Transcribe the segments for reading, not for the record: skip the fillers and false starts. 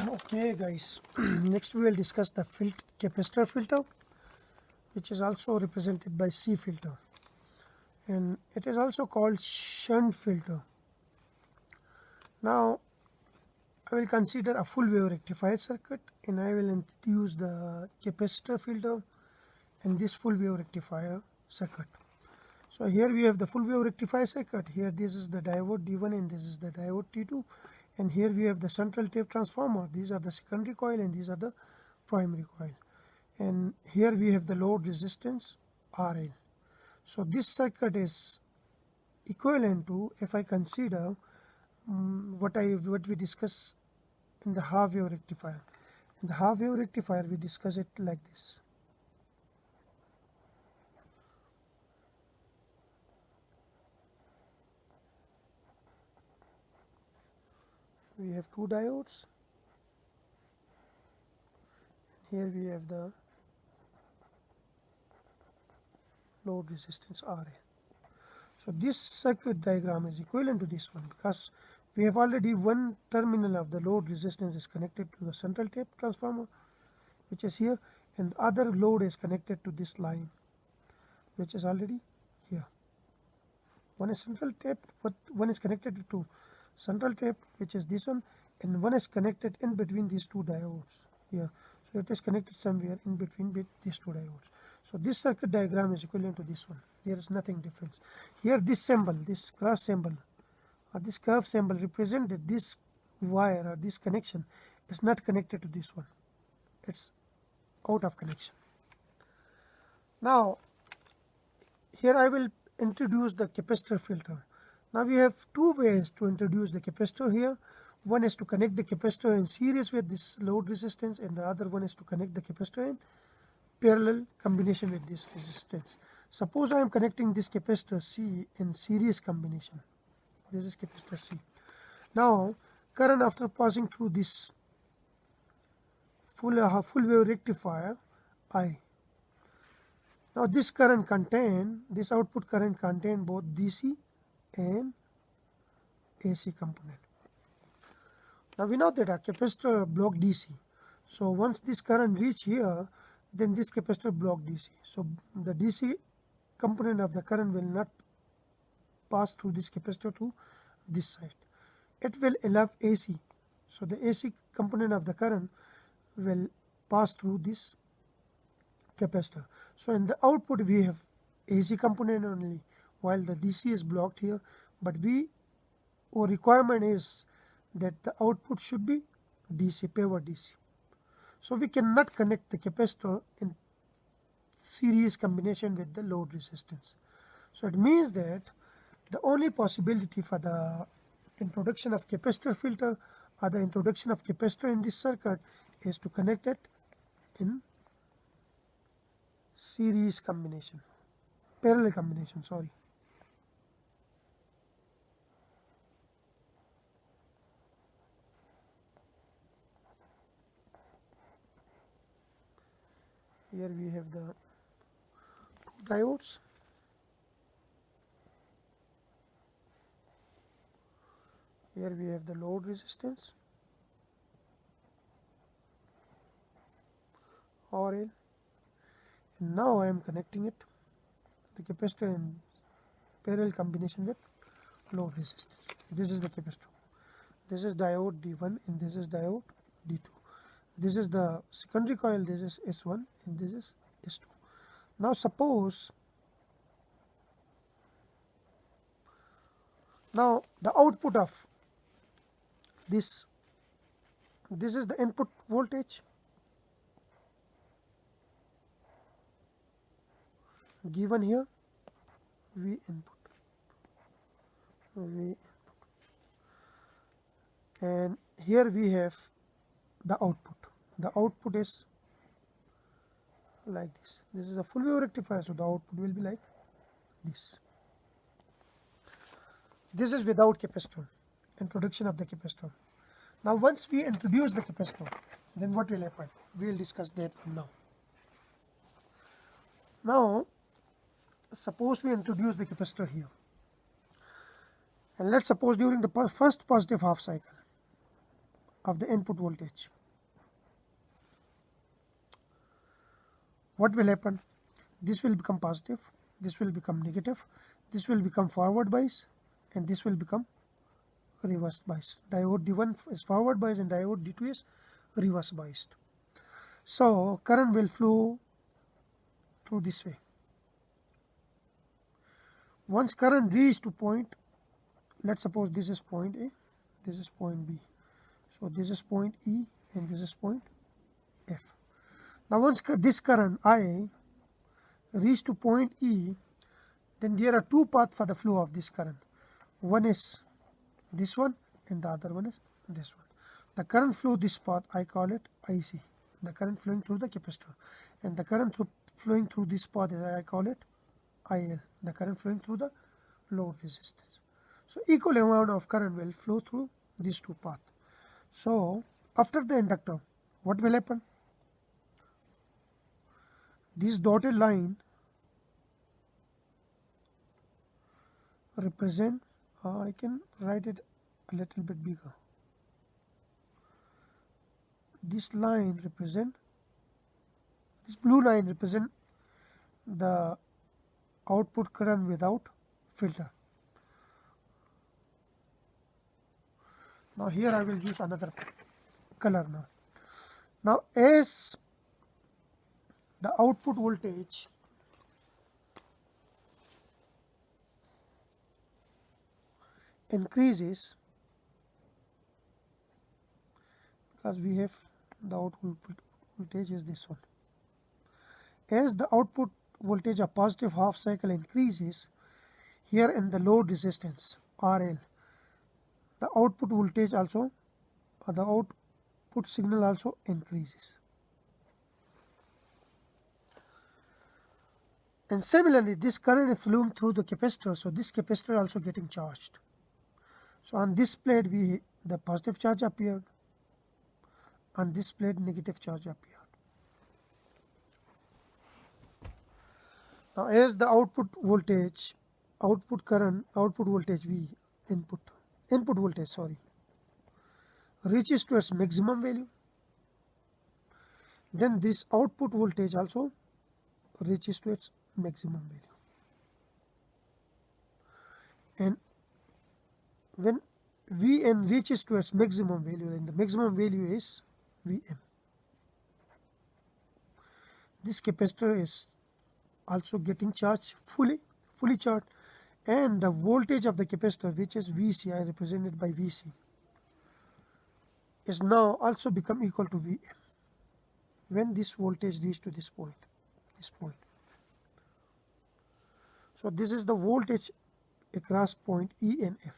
Okay guys, next we will discuss the capacitor filter, which is also represented by C filter, and it is also called shunt filter. Now I will consider a full wave rectifier circuit, and I will introduce the capacitor filter in this full wave rectifier circuit. So here we have the full wave rectifier circuit. Here this is the diode D1 and this is the diode T2, and here we have the central tape transformer. These are the secondary coil and these are the primary coil, and here we have the load resistance RL. So this circuit is equivalent to, if I consider what we discuss in the half wave rectifier. In the half wave rectifier we discuss it like this. We have two diodes, and here we have the load resistance RL. So this circuit diagram is equivalent to this one, because we have already one terminal of the load resistance is connected to the central tape transformer, which is here, and the other load is connected to this line, which is already here. One is central tape, but one is connected to central tape, which is this one, and one is connected in between these two diodes here. So it is connected somewhere in between these two diodes. So this circuit diagram is equivalent to this one. There is nothing different. Here this symbol, this cross symbol or this curve symbol represent that this wire or this connection is not connected to this one. It's out of connection. Now here I will introduce the capacitor filter. Now we have two ways to introduce the capacitor here. One is to connect the capacitor in series with this load resistance, and the other one is to connect the capacitor in parallel combination with this resistance. Suppose I am connecting this capacitor C in series combination. This is capacitor C. Now current after passing through this full wave rectifier I. Now this output current contain both DC and AC component. Now we know that a capacitor block DC. So once this current reach here, then this capacitor block DC. So the DC component of the current will not pass through this capacitor to this side. It will allow AC. So the AC component of the current will pass through this capacitor. So in the output we have AC component only, while the DC is blocked here, but our requirement is that the output should be DC, pure DC. So we cannot connect the capacitor in series combination with the load resistance. So it means that the only possibility for the introduction of capacitor filter or the introduction of capacitor in this circuit is to connect it in series combination, parallel combination, sorry. Here we have the two diodes. Here we have the load resistance RL, and now I am connecting it, the capacitor, in parallel combination with load resistance. This is the capacitor. This is diode D1 and this is diode D2. This is the secondary coil, this is S1 and this is S2. Now suppose the output of this is the input voltage given here, V input, and here we have the output. The output is like this. This is a full wave rectifier, so the output will be like this. This is without capacitor, introduction of the capacitor. Now once we introduce the capacitor, then what will happen? We will discuss that now. Now suppose we introduce the capacitor here, and let's suppose during the first positive half cycle of the input voltage. What will happen? This will become positive, this will become negative, this will become forward bias, and this will become reverse bias. Diode D1 is forward bias and diode D2 is reverse biased. So current will flow through this way. Once current reaches to point, let's suppose this is point A, this is point B. So this is point E and this is point F. Now once this current I reach to point E, then there are two paths for the flow of this current. One is this one and the other one is this one. The current flow this path, I call it IC, the current flowing through the capacitor, and the current flowing through this path, I call it IL, the current flowing through the load resistance. So equal amount of current will flow through these two paths. So after the inductor, what will happen? This dotted line represent, I can write it a little bit bigger. This line represent, this blue line represent the output current without filter. Now here I will use another color now. Now as the output voltage increases, because we have the output voltage is this one. As the output voltage of positive half cycle increases, here in the load resistance RL, the output voltage also, or the output signal also increases. And similarly, this current is flowing through the capacitor, so this capacitor also getting charged. So on this plate the positive charge appeared, on this plate negative charge appeared. Now as the output voltage, output current, output voltage V, input voltage, sorry, reaches to its maximum value, then this output voltage also reaches to its maximum value. And when Vn reaches to its maximum value, then the maximum value is Vm. This capacitor is also getting charged, fully charged, and the voltage of the capacitor, which is Vc, I represented by Vc, is now also become equal to Vm when this voltage reaches to this point. So this is the voltage across point E and F.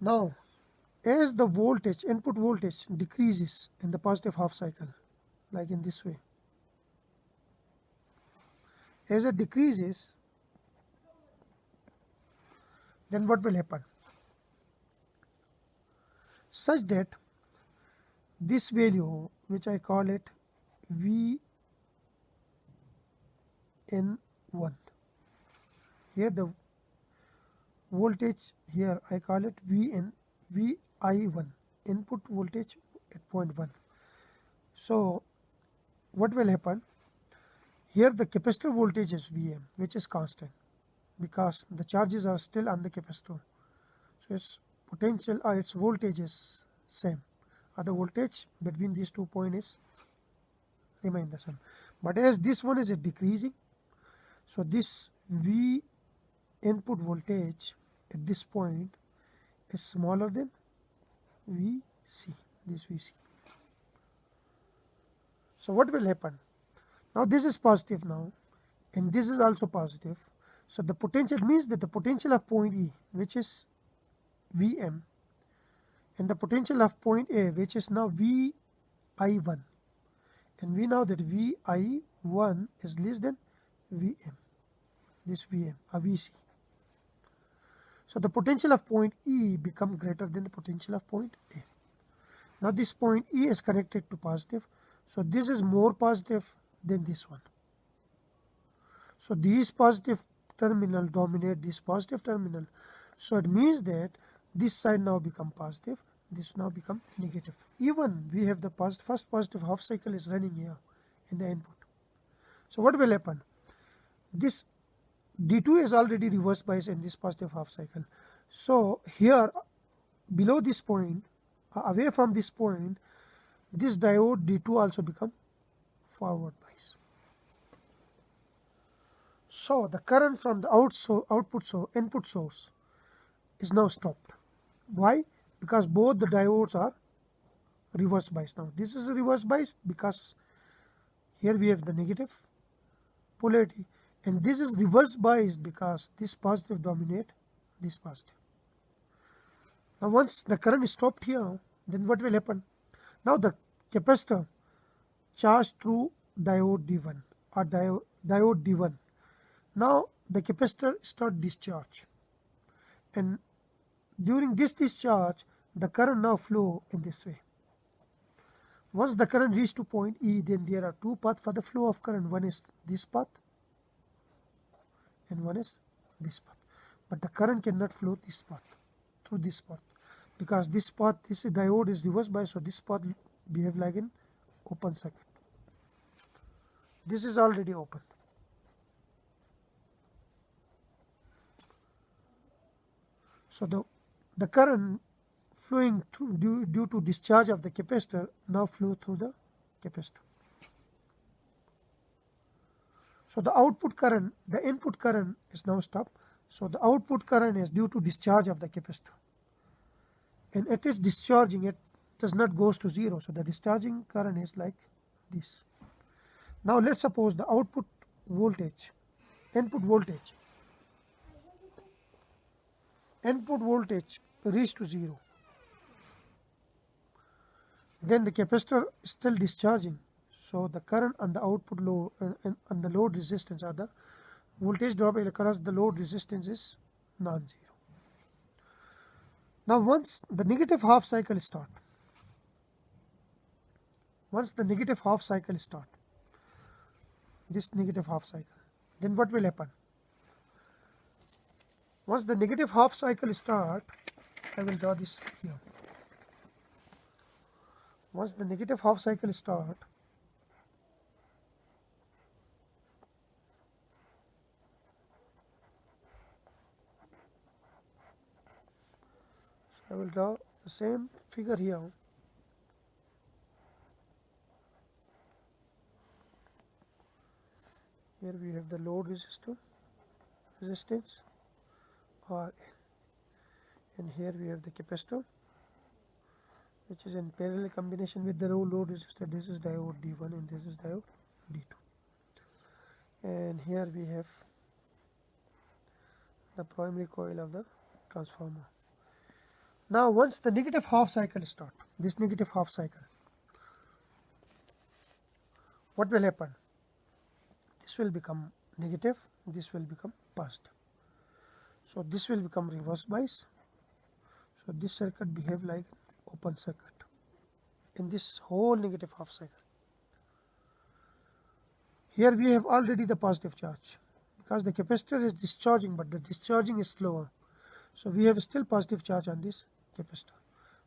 Now as the voltage, input voltage decreases in the positive half cycle, like in this way, as it decreases, then what will happen? Such that this value, which I call it Vn1, here the voltage, here I call it Vi1, input voltage at point 1. So what will happen? Here the capacitor voltage is Vm, which is constant because the charges are still on the capacitor. So its potential, its voltage is same. The voltage between these 2 points is remain the same. But as this one is decreasing, so this V input voltage at this point is smaller than Vc, this Vc. So what will happen? Now this is positive now, and this is also positive. So the potential means that the potential of point E, which is Vm, and the potential of point A, which is now Vi1, and we know that Vi1 is less than Vm, this Vm, a Vc. So the potential of point E become greater than the potential of point A. Now this point E is connected to positive, so this is more positive than this one. So these positive terminal dominate this positive terminal. So it means that this side now become positive, this now become negative. Even we have the first positive half cycle is running here in the input. So what will happen? This D2 is already reverse bias in this positive half cycle. So here below this point, away from this point, this diode D2 also become forward bias. So the current from the input source is now stopped. Why? Because both the diodes are reverse bias. Now this is a reverse bias because here we have the negative polarity, and this is reverse bias because this positive dominate this positive. Now once the current is stopped here, then what will happen? Now the capacitor charged through diode D1 or diode D1. Now the capacitor start discharge, and during this discharge the current now flow in this way. Once the current reaches to point E, then there are two paths for the flow of current. One is this path and one is this path. But the current cannot flow this path, through this path, because this path, this diode is reverse bias, so this path behave like an open circuit. This is already open. So the current flowing through due to discharge of the capacitor now flow through the capacitor. So the output current, the input current is now stopped. So the output current is due to discharge of the capacitor, and it is discharging, it does not goes to zero. So the discharging current is like this. Now let's suppose the input voltage reach to zero. Then the capacitor is still discharging. So the current on the output load and on the load resistance, or the voltage drop across the load resistance, is non-zero. Now once the negative half cycle start, this negative half cycle, then what will happen? Once the negative half cycle start, I will draw this here. Once the negative half cycle start, so I will draw the same figure here. Here we have the load resistance RL, and here we have the capacitor, which is in parallel combination with the load resistor. This is diode D1 and this is diode D2, and here we have the primary coil of the transformer. Now once the negative half cycle start, this negative half cycle, what will happen? This will become negative, this will become positive. So this will become reverse bias. So this circuit behave like open circuit in this whole negative half cycle. Here we have already the positive charge because the capacitor is discharging, but the discharging is slower. So we have still positive charge on this capacitor.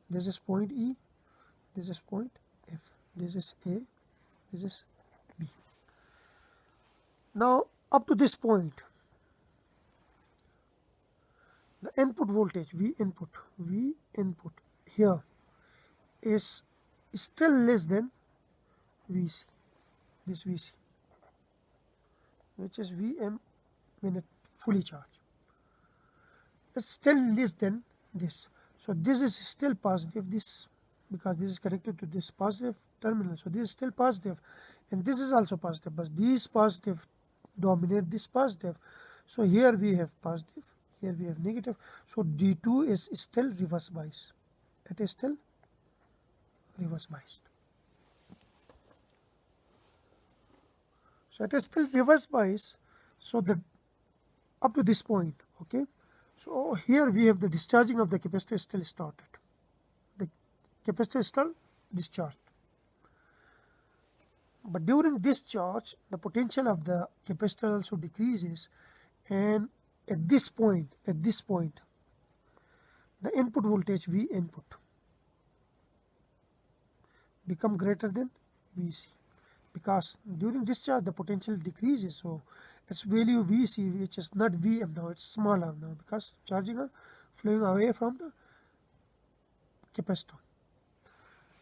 This is point E, this is point F, this is A, this is B. Now up to this point, the input voltage V input here is still less than Vc, this Vc, which is Vm when it fully charged. It's still less than this. So this is still positive, this, because this is connected to this positive terminal. So this is still positive, and this is also positive, but these positive dominate this positive. So here we have positive, here we have negative. So D2 is still reverse bias. It is still reverse biased. So it is still reverse bias. So the up to this point, okay. So here we have the discharging of the capacitor still started. The capacitor is still discharged. But during discharge, the potential of the capacitor also decreases, and at this point, the input voltage V input become greater than Vc, because during discharge the potential decreases, so its value Vc, which is not Vm now, it's smaller now because charging are flowing away from the capacitor.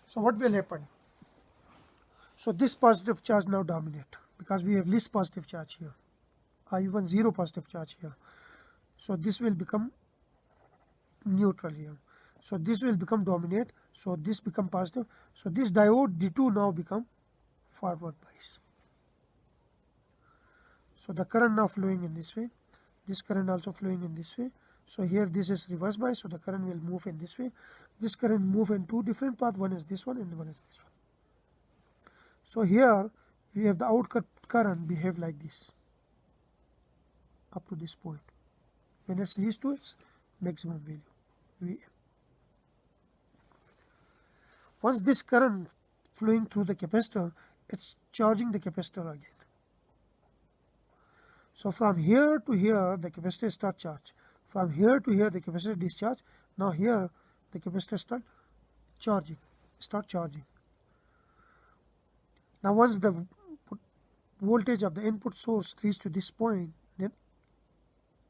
So what will happen? So this positive charge now dominate because we have least positive charge here, or even zero positive charge here. So this will become neutral here. So this will become dominate. So this become positive. So this diode D2 now become forward bias. So the current now flowing in this way. This current also flowing in this way. So here this is reverse bias. So the current will move in this way. This current move in two different paths. One is this one and one is this one. So here we have the output current behave like this up to this point. When it's reached to its maximum value, Vm. Once this current flowing through the capacitor, it's charging the capacitor again. So from here to here, the capacitor start charge. From here to here, the capacitor discharge. Now here, the capacitor start charging. Now once the voltage of the input source reaches to this point, then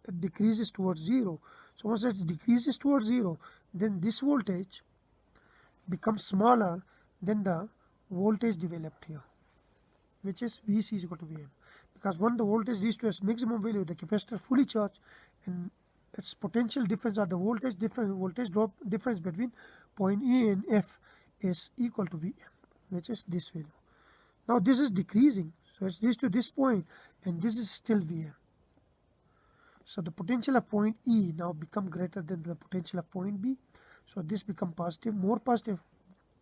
it decreases towards zero. So once it decreases towards zero, then this voltage becomes smaller than the voltage developed here, which is Vc is equal to Vm. Because when the voltage reaches to its maximum value, the capacitor fully charged, and its potential difference or the voltage drop difference between point E and F is equal to Vm, which is this value. Now this is decreasing, so it's reached to this point, and this is still Vm. So the potential of point E now become greater than the potential of point B. So this become positive, more positive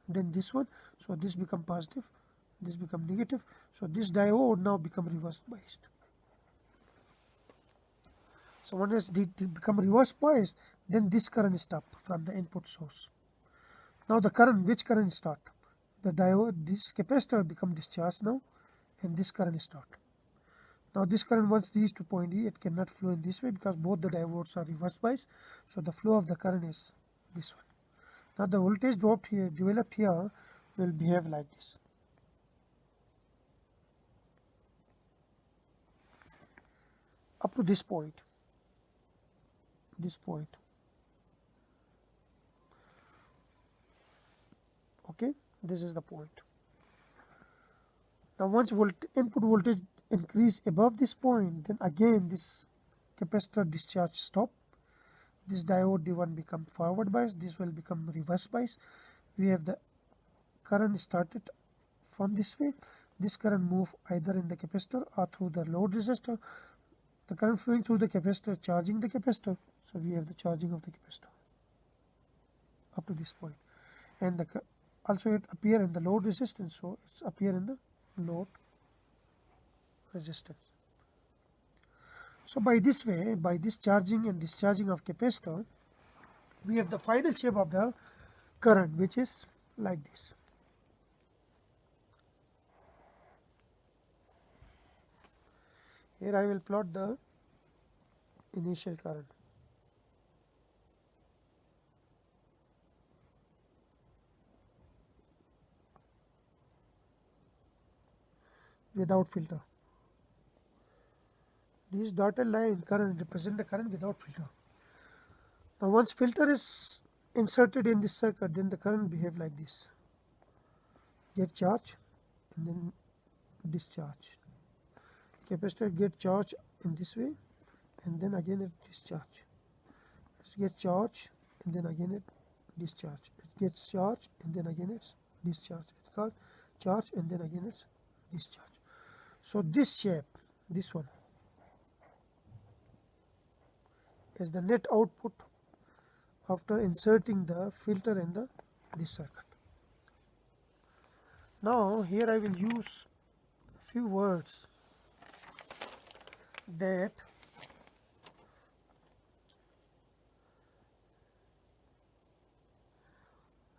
than this one. So this become positive, this become negative. So this diode now become reverse biased. So when it's become reverse biased, then this current stop from the input source. Now the current, which current start? The diode, this capacitor become discharged now, and this current start. Now this current once reached to point E, it cannot flow in this way because both the diodes are reverse biased. So the flow of the current is this one. Now the voltage dropped here, developed here, will behave like this. Up to this point. Okay, this is the point. Now once input voltage increase above this point, then again this capacitor discharge stop. This diode D1 become forward bias, this will become reverse bias. We have the current started from this way. This current move either in the capacitor or through the load resistor. The current flowing through the capacitor charging the capacitor. So we have the charging of the capacitor up to this point. And also it appear in the load resistance, so it's appear in the load resistance. So by this way, by this charging and discharging of capacitor, we have the final shape of the current, which is like this. Here I will plot the initial current. Without filter. This dotted line current represent the current without filter. Now once filter is inserted in this circuit, then the current behave like this. Get charge and then discharge. Capacitor get charge in this way, and then again it discharge. It gets charge and then again it discharge. It gets charge and then again it's discharge. It got charge and then again it's discharge. So this shape, this one, is the net output after inserting the filter in this circuit. Now here I will use a few words that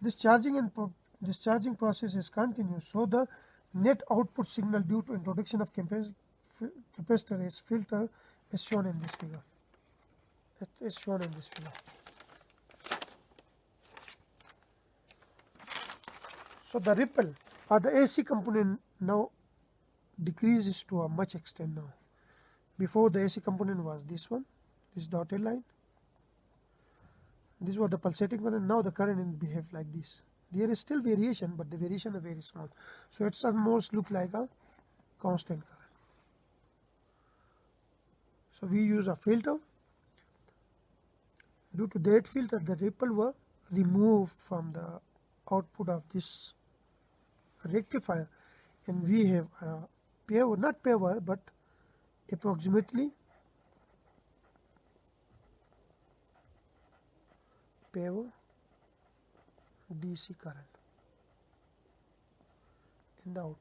this charging and discharging process is continuous, so the net output signal due to introduction of capacitor is filter is shown in this figure. It is shown in this figure. So the ripple or the AC component now decreases to a much extent now. Before the AC component was this one, this dotted line. This was the pulsating current. Now the current will behave like this. There is still variation, but the variation is very small. So it's almost look like a constant current. So we use a filter. Due to that filter, the ripple were removed from the output of this rectifier, and we have a power, not power, but approximately power DC current in the output.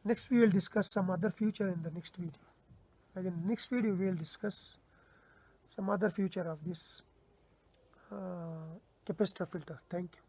Next we will discuss some other feature in the next video. Again, next video we will discuss some other feature of this capacitor filter. Thank you.